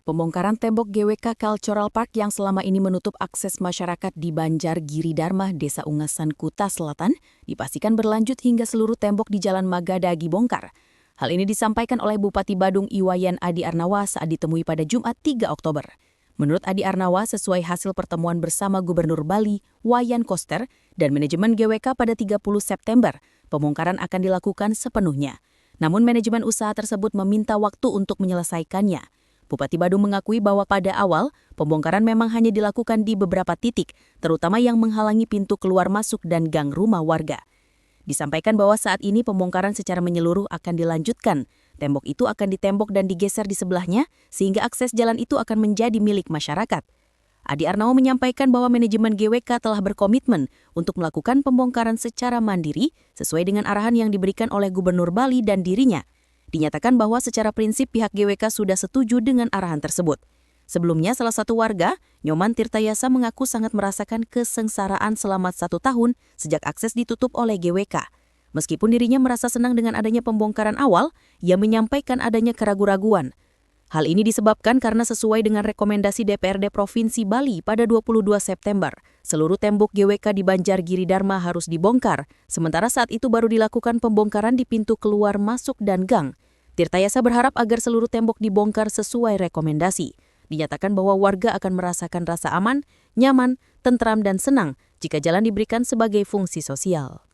Pembongkaran tembok GWK Cultural Park yang selama ini menutup akses masyarakat di Banjar Giri Dharma, Desa Ungasan, Kuta Selatan, dipastikan berlanjut hingga seluruh tembok di Jalan Magada dibongkar. Hal ini disampaikan oleh Bupati Badung Iwayan Adi Arnawa saat ditemui pada Jumat 3 Oktober. Menurut Adi Arnawa, sesuai hasil pertemuan bersama Gubernur Bali, Wayan Koster, dan manajemen GWK pada 30 September, pembongkaran akan dilakukan sepenuhnya. Namun manajemen usaha tersebut meminta waktu untuk menyelesaikannya. Bupati Badung mengakui bahwa pada awal, pembongkaran memang hanya dilakukan di beberapa titik, terutama yang menghalangi pintu keluar masuk dan gang rumah warga. Disampaikan bahwa saat ini pembongkaran secara menyeluruh akan dilanjutkan. Tembok itu akan ditembok dan digeser di sebelahnya, sehingga akses jalan itu akan menjadi milik masyarakat. Adi Arnawa menyampaikan bahwa manajemen GWK telah berkomitmen untuk melakukan pembongkaran secara mandiri, sesuai dengan arahan yang diberikan oleh Gubernur Bali dan dirinya. Dinyatakan bahwa secara prinsip pihak GWK sudah setuju dengan arahan tersebut. Sebelumnya, salah satu warga, Nyoman Tirtayasa, mengaku sangat merasakan kesengsaraan selama 1 tahun sejak akses ditutup oleh GWK. Meskipun dirinya merasa senang dengan adanya pembongkaran awal, ia menyampaikan adanya keraguan-raguan. Hal ini disebabkan karena sesuai dengan rekomendasi DPRD Provinsi Bali pada 22 September, seluruh tembok GWK di Banjar Giri Dharma harus dibongkar, sementara saat itu baru dilakukan pembongkaran di pintu keluar masuk dan gang. Tirtayasa berharap agar seluruh tembok dibongkar sesuai rekomendasi. Dinyatakan bahwa warga akan merasakan rasa aman, nyaman, tentram dan senang jika jalan diberikan sebagai fungsi sosial.